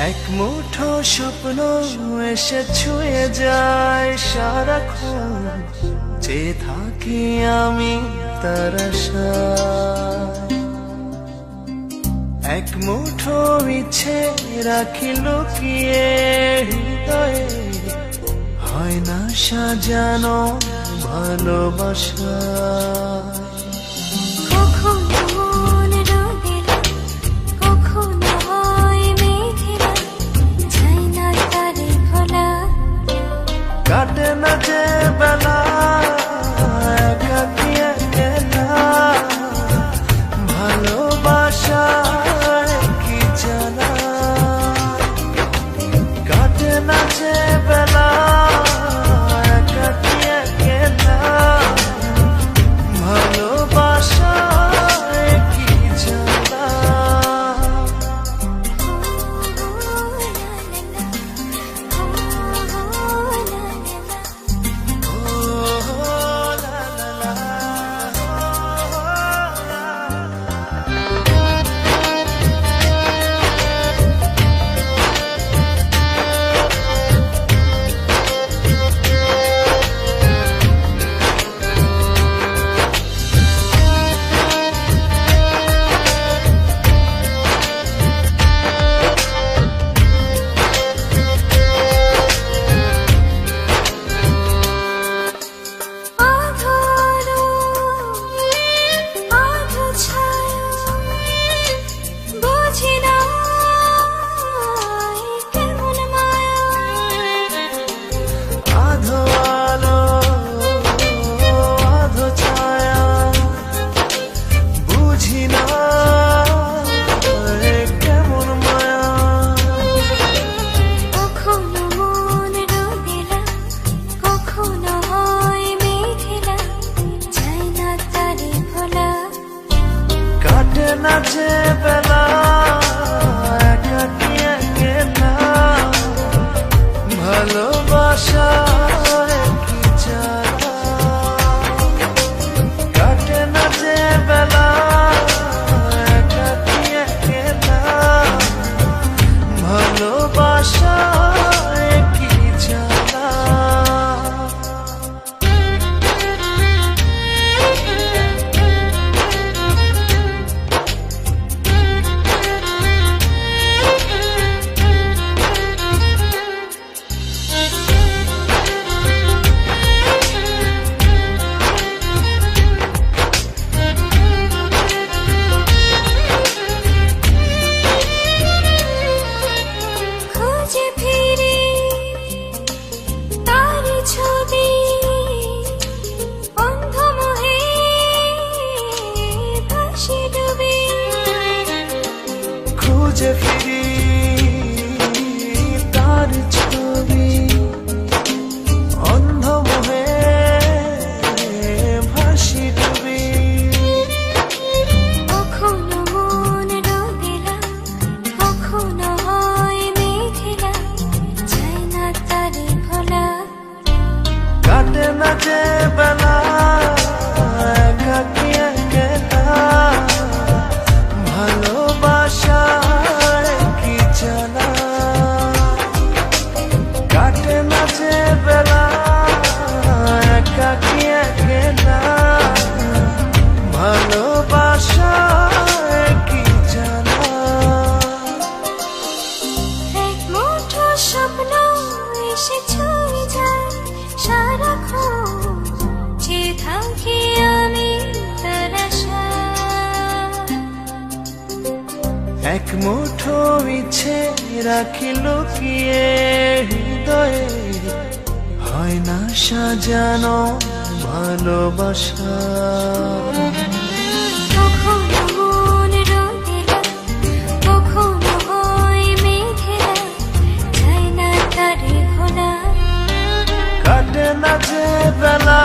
এক মুঠো স্বপ্ন এসে ছুঁয়ে যায় সারাক্ষণ, চেয়ে থাকি আমি তার আশায়। এক মুঠো ইচ্ছে রাখি লুকিয়ে হৃদয়ে, হয় না সাজানো ভালোবাসা। কাটে না যে বেলা একাকী একেলা, ভালোবাসায় কি জানা। কাটে না যে বেলা একাকী একেলা, ভালোবাসায় কি জানা। কাটে না যে বেলা একাকী একেলা, ভালোবাসায় কি জানা। কাটে না যে বেলা একাকী একেলা, ভালোবাসায় কি জানা। খুঁজে ফিরি তার ছবি, অন্ধ মোহে ভাসি ডুবি। কখনো মন রঙিলা, কখনো হয় মেঘলা, যায় না তারে ভোলা। কাটে না যে বেলা একাকী একেলা, ভালোবাসায় কি জানা। কাটে না যে বেলা একাকী একেলা, ভালোবাসায় কি জানা। এক মুঠো স্বপ্ন এসে ছুঁয়ে যায় সারাক্ষণ, চেয়ে থাকি আমি তার আশায়। এক মুঠো ইচ্ছে রাখি লুকিয়ে হৃদয়ে, হয় না সাজানো ভালোবাসা। কখনো মন রঙিলা, কখনো হয় মেঘলা, যায় না তারে ভোলা। কাটে না যে বেলা